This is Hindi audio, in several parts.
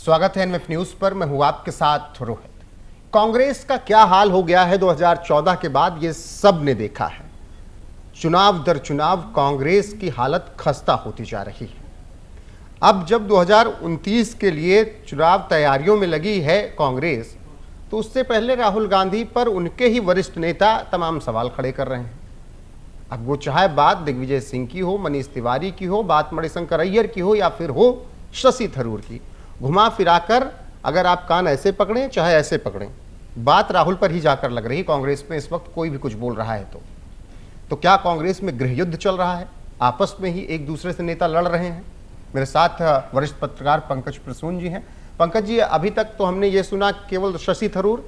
स्वागत है एनएफ न्यूज पर। मैं हूं आपके साथ रोहित। कांग्रेस का क्या हाल हो गया है 2014 के बाद, ये सब ने देखा है। चुनाव दर चुनाव कांग्रेस की हालत खस्ता होती जा रही है। अब जब 2029 के लिए चुनाव तैयारियों में लगी है कांग्रेस, तो उससे पहले राहुल गांधी पर उनके ही वरिष्ठ नेता तमाम सवाल खड़े कर रहे हैं। अब वो चाहे बात दिग्विजय सिंह की हो, मनीष तिवारी की हो, बात मणिशंकर अय्यर की हो, या फिर हो शशि थरूर की, घुमा फिराकर अगर आप कान ऐसे पकड़ें चाहे ऐसे पकड़ें, बात राहुल पर ही जाकर लग रही। कांग्रेस में इस वक्त कोई भी कुछ बोल रहा है तो क्या कांग्रेस में गृह युद्ध चल रहा है? आपस में ही एक दूसरे से नेता लड़ रहे हैं। मेरे साथ वरिष्ठ पत्रकार पंकज प्रसून जी हैं। पंकज जी, अभी तक तो हमने ये सुना केवल शशि थरूर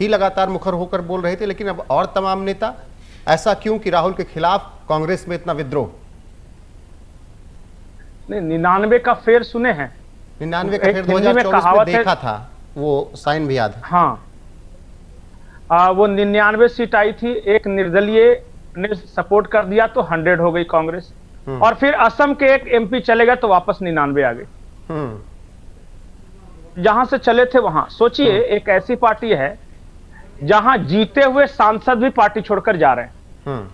ही लगातार मुखर होकर बोल रहे थे, लेकिन अब और तमाम नेता, ऐसा क्यों कि राहुल के खिलाफ कांग्रेस में इतना विद्रोह? नहीं, 99 का फेर सुने हैं? 99 का फेर 2024 में देखा था, वो साइन भी याद है। हाँ, वो 99 सीट आई थी, एक निर्दलीय ने सपोर्ट कर दिया तो 100 हो गई कांग्रेस, और फिर असम के एक एमपी चले गए तो वापस 99 आ गई। जहां से चले थे वहां सोचिए, एक ऐसी पार्टी है जहां जीते हुए सांसद भी पार्टी छोड़कर जा रहे हैं,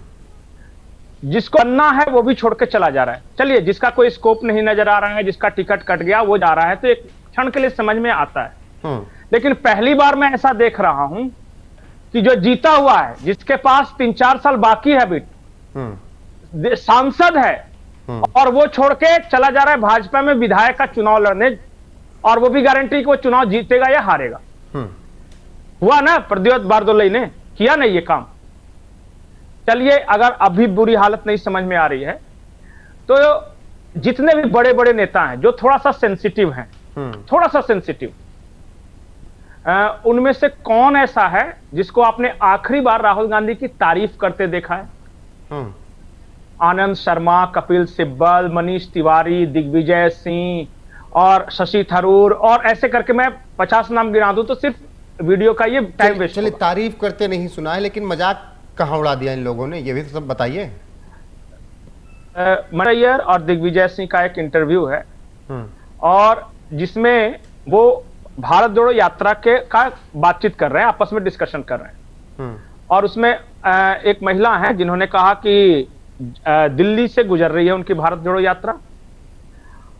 जिसको अन्ना है वो भी छोड़ के चला जा रहा है। चलिए, जिसका कोई स्कोप नहीं नजर आ रहा है, जिसका टिकट कट गया वो जा रहा है, तो एक क्षण के लिए समझ में आता है। लेकिन पहली बार मैं ऐसा देख रहा हूं कि जो जीता हुआ है, जिसके पास 3-4 साल बाकी है, अभी सांसद है, और वो छोड़ के चला जा रहा है भाजपा में विधायक का चुनाव लड़ने, और वो भी गारंटी कि वो चुनाव जीतेगा या हारेगा। हुआ ना, प्रद्योत बारदोलई ने किया ना ये काम। चलिए, अगर अभी बुरी हालत नहीं समझ में आ रही है, तो जितने भी बड़े बड़े नेता हैं जो थोड़ा सा सेंसिटिव हैं, थोड़ा सा सेंसिटिव, उनमें से कौन ऐसा है जिसको आपने आखिरी बार राहुल गांधी की तारीफ करते देखा है? आनंद शर्मा, कपिल सिब्बल, मनीष तिवारी, दिग्विजय सिंह और शशि थरूर, और ऐसे करके मैं 50 नाम गिना दूं तो सिर्फ वीडियो का ये टाइम वेस्ट। चलिए, तारीफ करते नहीं सुना है, लेकिन मजाक कहां उड़ा दिया इन लोगों ने, ये भी तो सब बताइए। अय्यर और दिग्विजय सिंह का एक इंटरव्यू है, और जिसमें वो भारत जोड़ो यात्रा के का बातचीत कर रहे हैं, आपस में डिस्कशन कर रहे हैं, और उसमें एक महिला है जिन्होंने कहा कि दिल्ली से गुजर रही है उनकी भारत जोड़ो यात्रा,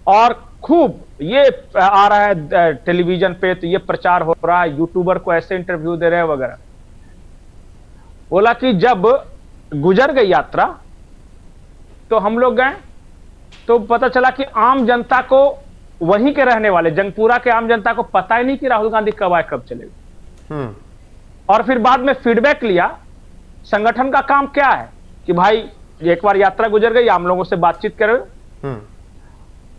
और खूब ये आ रहा है टेलीविजन पे, तो ये प्रचार हो रहा है, यूट्यूबर को ऐसे इंटरव्यू दे रहे हैं वगैरह। बोला कि जब गुजर गई यात्रा तो हम लोग गए, तो पता चला कि आम जनता को, वहीं के रहने वाले जंगपुरा के आम जनता को पता ही नहीं कि राहुल गांधी कब आए कब चले गए। और फिर बाद में फीडबैक लिया। संगठन का काम क्या है कि भाई एक बार यात्रा गुजर गई, आम लोगों से बातचीत करो।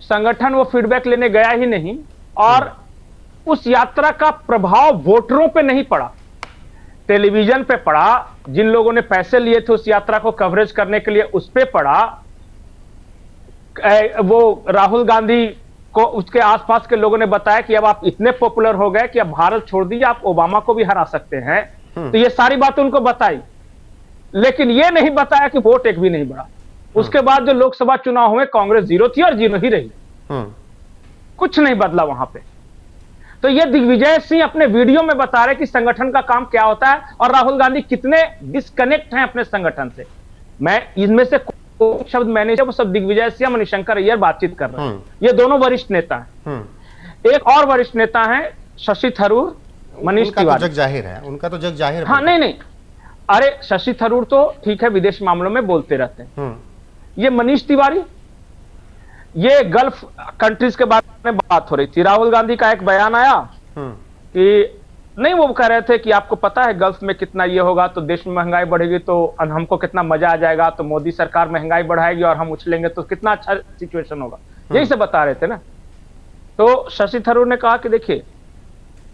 संगठन वो फीडबैक लेने गया ही नहीं, और उस यात्रा का प्रभाव वोटरों पे नहीं पड़ा, टेलीविजन पे पड़ा। जिन लोगों ने पैसे लिए थे उस यात्रा को कवरेज करने के लिए, उस पे पड़ा। वो राहुल गांधी को उसके आसपास के लोगों ने बताया कि अब आप इतने पॉपुलर हो गए कि अब भारत छोड़ दीजिए, आप ओबामा को भी हरा सकते हैं। तो ये सारी बातें उनको बताई, लेकिन ये नहीं बताया कि वोट एक भी नहीं बढ़ा। उसके बाद जो लोकसभा चुनाव हुए, कांग्रेस 0 थी और 0 ही रही, कुछ नहीं बदला वहां पे। तो ये दिग्विजय सिंह अपने वीडियो में बता रहे कि संगठन का काम क्या होता है, और राहुल गांधी कितने डिस्कनेक्ट हैं अपने संगठन से। मैं इनमें से कोई शब्द मैंने, वो सब दिग्विजय सिंह, मणिशंकर अय्यर बातचीत कर रहे हैं। ये दोनों वरिष्ठ नेता हैं। एक और वरिष्ठ नेता है शशि थरूर, मनीष तिवारी। जग जाहिर है, उनका तो जग जाहिर है। हाँ, नहीं, अरे शशि थरूर तो ठीक है, विदेश मामलों में बोलते रहते हैं। ये मनीष तिवारी, ये गल्फ कंट्रीज के बारे में बात हो रही थी। राहुल गांधी का एक बयान आया कि नहीं, वो कह रहे थे कि आपको पता है गल्फ में कितना ये होगा तो देश में महंगाई बढ़ेगी तो हमको कितना मजा आ जाएगा, तो मोदी सरकार महंगाई बढ़ाएगी और हम उछलेंगे तो कितना अच्छा सिचुएशन होगा, यही से बता रहे थे ना। तो शशि थरूर ने कहा कि देखिए,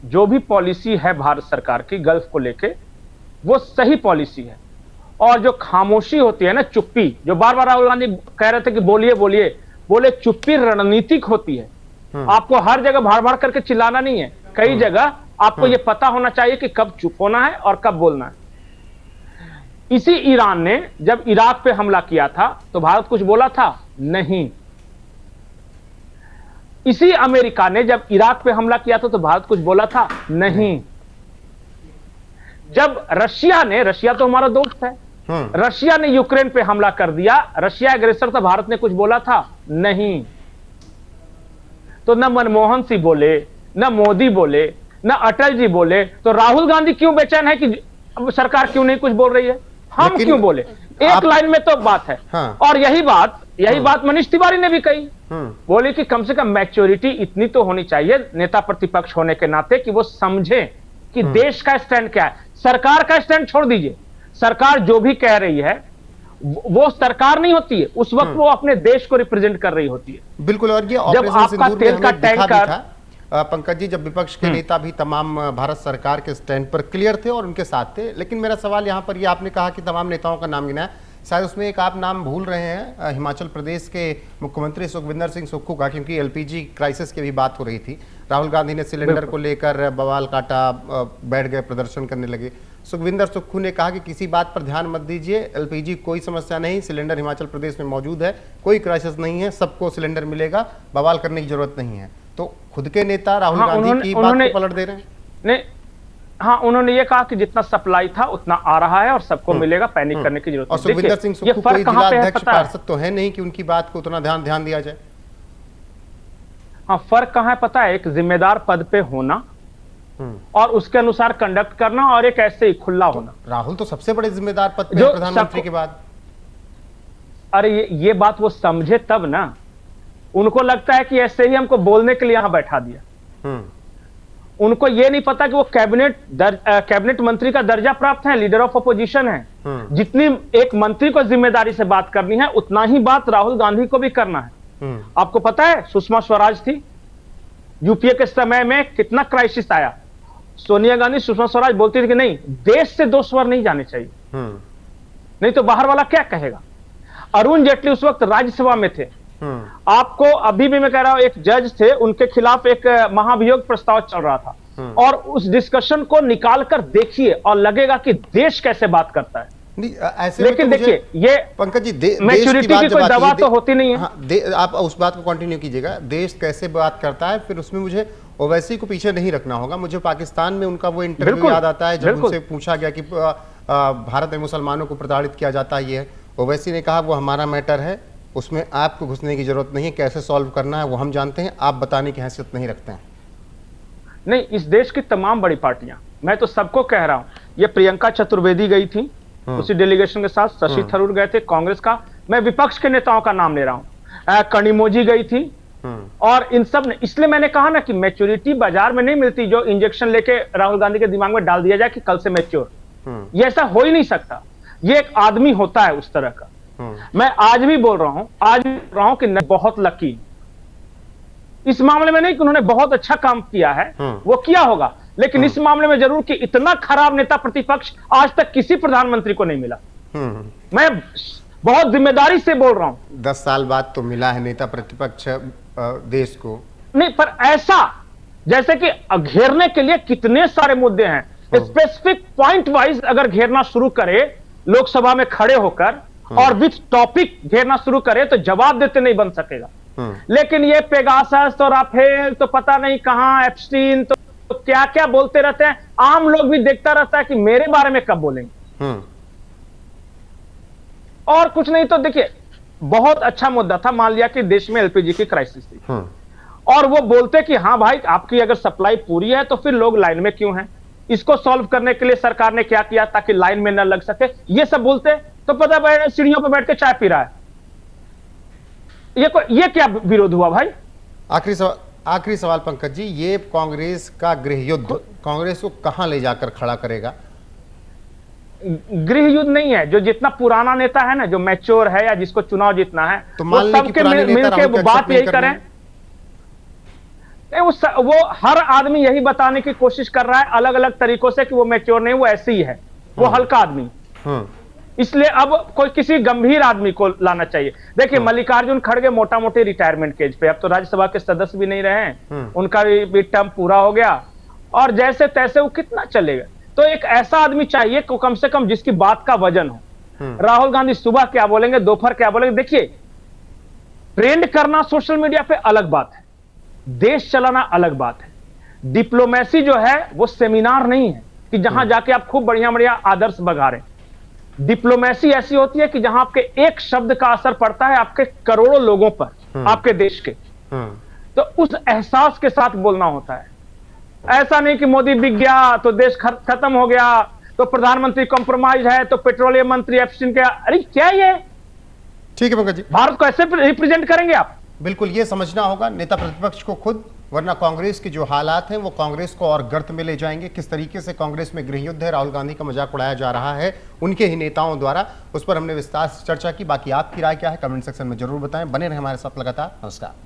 जो भी पॉलिसी है भारत सरकार की गल्फ को लेके, वो सही पॉलिसी है, और जो खामोशी होती है ना, चुप्पी, जो बार बार राहुल गांधी कह रहे थे कि बोलिए बोलिए, बोले चुप्पी रणनीतिक होती है। आपको हर जगह भाड़ भाड़ करके चिल्लाना नहीं है, कई जगह आपको यह पता होना चाहिए कि कब चुप होना है और कब बोलना है। इसी ईरान ने जब इराक पे हमला किया था तो भारत कुछ बोला था? नहीं। इसी अमेरिका ने जब इराक पे हमला किया था तो भारत कुछ बोला था? नहीं। जब रशिया तो हमारा दोस्त है, रशिया ने यूक्रेन पे हमला कर दिया, रशिया एग्रेसर था, भारत ने कुछ बोला था? नहीं। तो न मनमोहन सिंह बोले, न मोदी बोले, न अटल जी बोले, तो राहुल गांधी क्यों बेचैन है कि सरकार क्यों नहीं कुछ बोल रही है? हम क्यों बोले? एक लाइन में तो बात है। हाँ। और यही बात मनीष तिवारी ने भी कही, बोले कि कम से कम मैच्योरिटी इतनी तो होनी चाहिए नेता प्रतिपक्ष होने के नाते कि वो समझे कि देश का स्टैंड क्या है। सरकार का स्टैंड छोड़ दीजिए, सरकार जो भी कह रही है वो सरकार नहीं होती है, उस वक्त वो अपने देश को रिप्रेजेंट कर रही होती है। बिल्कुल। और ये जब आपका तेल का टैंकर, पंकज जी, जब विपक्ष के नेता भी तमाम भारत सरकार के स्टैंड पर क्लियर थे और उनके साथ थे, लेकिन मेरा सवाल यहाँ पर ये, आपने कहा कि तमाम नेताओं का नाम गिनाया, शायद उसमें एक आप नाम भूल रहे हैं, हिमाचल प्रदेश के मुख्यमंत्री सुखविंदर सिंह सुक्खू का, क्योंकि एलपीजी क्राइसिस की भी बात हो रही थी। राहुल गांधी ने सिलेंडर को लेकर बवाल काटा, बैठ गए, प्रदर्शन करने लगे। सुखविंदर सुक्खू ने कहा कि किसी बात पर ध्यान मत दीजिए, एलपीजी कोई समस्या नहीं, सिलेंडर हिमाचल प्रदेश में मौजूद है, कोई क्राइसिस नहीं है, सबको सिलेंडर मिलेगा, बवाल करने की जरूरत नहीं है। तो खुद के नेता राहुल गांधी की बात को पलट दे रहे हैं। नहीं, हाँ, उन्होंने ये कहा कि जितना सप्लाई था उतना आ रहा है और सबको मिलेगा, पैनिक करने की जरूरत नहीं। और सुखविंदर सिंह सुक्खू कोई जिला अध्यक्ष पार्षद तो है नहीं कि उनकी बात को उतना ध्यान दिया जाए। हाँ, फर्क कहाँ है पता है? एक जिम्मेदार पद पे होना और उसके अनुसार कंडक्ट करना, और एक ऐसे ही खुला होना। राहुल तो सबसे बड़े जिम्मेदार पद पे प्रधानमंत्री के बाद। अरे ये बात वो समझे तब ना, उनको लगता है कि ऐसे ही हमको बोलने के लिए यहां बैठा दिया। उनको ये नहीं पता कि वो कैबिनेट मंत्री का दर्जा प्राप्त है, लीडर ऑफ अपोजिशन है। जितनी एक मंत्री को जिम्मेदारी से बात करनी है, उतना ही बात राहुल गांधी को भी करना है। आपको पता है सुषमा स्वराज थी, यूपीए के समय में कितना क्राइसिस आया। सोनिया गांधी, सुषमा स्वराज बोलती थी कि नहीं, देश से दो स्वर नहीं जाने चाहिए, नहीं तो बाहर वाला क्या कहेगा। अरुण जेटली उस वक्त राज्यसभा में थे। आपको अभी भी मैं कह रहा हूं, एक जज थे, उनके खिलाफ एक महाभियोग प्रस्ताव चल रहा था, और उस डिस्कशन को निकाल कर देखिए और लगेगा कि देश कैसे बात करता है। ऐसे लेकिन तो देखिए, ये पंकज जी, मैच्योरिटी की कोई दवा तो होती नहीं है। हाँ, आप उस बात को कंटिन्यू कीजिएगा, देश कैसे बात करता है, फिर उसमें मुझे ओवैसी को पीछे नहीं रखना होगा। मुझे पाकिस्तान में उनका वो इंटरव्यू याद आता है, जब उनसे पूछा गया कि भारत में मुसलमानों को प्रताड़ित किया जाता है, ये ओवैसी ने कहा वो हमारा मैटर है, उसमें आपको घुसने की जरूरत नहीं है, कैसे सॉल्व करना है वो हम जानते हैं, आप बताने की हैसियत नहीं रखते हैं। नहीं, इस देश की तमाम बड़ी पार्टियां, मैं तो सबको कह रहा हूं, ये प्रियंका चतुर्वेदी गई थी उसी डेलीगेशन के साथ, शशि थरूर गए थे कांग्रेस का, मैं विपक्ष के नेताओं का नाम ले रहा हूं, कनिमोजी गई थी, और इन सब ने, इसलिए मैंने कहा ना कि मैच्योरिटी बाजार में नहीं मिलती जो इंजेक्शन लेके राहुल गांधी के दिमाग में डाल दिया जाए कि कल से मैच्योर। ये ऐसा हो ही नहीं सकता, ये एक आदमी होता है उस तरह का। मैं आज भी बोल रहा हूं कि बहुत लकी इस मामले में नहीं कि उन्होंने बहुत अच्छा काम किया है, वो किया होगा, लेकिन इस मामले में जरूर कि इतना खराब नेता प्रतिपक्ष आज तक किसी प्रधानमंत्री को नहीं मिला। मैं बहुत जिम्मेदारी से बोल रहा हूं। 10 साल बाद तो मिला है नेता प्रतिपक्ष देश को, नहीं, पर ऐसा जैसे कि घेरने के लिए कितने सारे मुद्दे हैं, स्पेसिफिक पॉइंट वाइज अगर घेरना शुरू करे लोकसभा में खड़े होकर और विथ टॉपिक घेरना शुरू करे तो जवाब देते नहीं बन सकेगा। लेकिन ये पेगासस तो राफेल तो पता नहीं कहां, एप्स्टीन तो क्या क्या बोलते रहते हैं, आम लोग भी देखता रहता है कि मेरे बारे में कब बोलेंगे। और कुछ नहीं तो देखिए, बहुत अच्छा मुद्दा था, मान लिया कि देश में एलपीजी की क्राइसिस थी, और वो बोलते कि हाँ भाई आपकी अगर सप्लाई पूरी है तो फिर लोग लाइन में क्यों हैं, इसको सॉल्व करने के लिए सरकार ने क्या किया ताकि लाइन में न लग सके, ये सब बोलते तो पता सीढ़ियों पर बैठ के चाय पी रहा है। ये क्या विरोध हुआ भाई? आखिरी सवाल पंकज जी, ये कांग्रेस का गृह युद्ध कांग्रेस को कहां ले जाकर खड़ा करेगा? गृह युद्ध नहीं है, जो जितना पुराना नेता है ना, जो मैच्योर है या जिसको चुनाव जीतना है, तो मान लीजिए कि मिलकर वो बात यही करें। वो हर आदमी यही बताने की कोशिश कर रहा है अलग अलग तरीकों से कि वो मैच्योर नहीं, वो ऐसे ही है, वो हल्का आदमी। इसलिए अब कोई किसी गंभीर आदमी को लाना चाहिए। देखिए मल्लिकार्जुन खड़गे मोटा मोटी रिटायरमेंट केज पे, अब तो राज्यसभा के सदस्य भी नहीं रहे हैं, उनका भी टर्म पूरा हो गया, और जैसे तैसे वो कितना चलेगा। तो एक ऐसा आदमी चाहिए को कम से कम जिसकी बात का वजन हो। राहुल गांधी सुबह क्या बोलेंगे, दोपहर क्या बोलेंगे, देखिए ट्रेंड करना सोशल मीडिया पे अलग बात है, देश चलाना अलग बात है। डिप्लोमेसी जो है वो सेमिनार नहीं है कि जहां जाके आप खूब बढ़िया बढ़िया आदर्श बघारें। डिप्लोमेसी ऐसी होती है कि जहां आपके एक शब्द का असर पड़ता है आपके करोड़ों लोगों पर, आपके देश के। तो उस एहसास के साथ बोलना होता है। ऐसा नहीं कि मोदी बिक गया तो देश खत्म हो गया, तो प्रधानमंत्री कॉम्प्रोमाइज है तो पेट्रोलियम मंत्री एब्सटेंट किया। अरे क्या ये, ठीक है पंकज जी, भारत को ऐसे रिप्रेजेंट करेंगे आप? बिल्कुल ये समझना होगा नेता प्रतिपक्ष को खुद, वरना कांग्रेस के जो हालात हैं वो कांग्रेस को और गर्त में ले जाएंगे। किस तरीके से कांग्रेस में गृहयुद्ध है, राहुल गांधी का मजाक उड़ाया जा रहा है उनके ही नेताओं द्वारा, उस पर हमने विस्तार से चर्चा की। बाकी आपकी राय क्या है कमेंट सेक्शन में जरूर बताएं। बने रहे हमारे साथ लगातार। नमस्कार।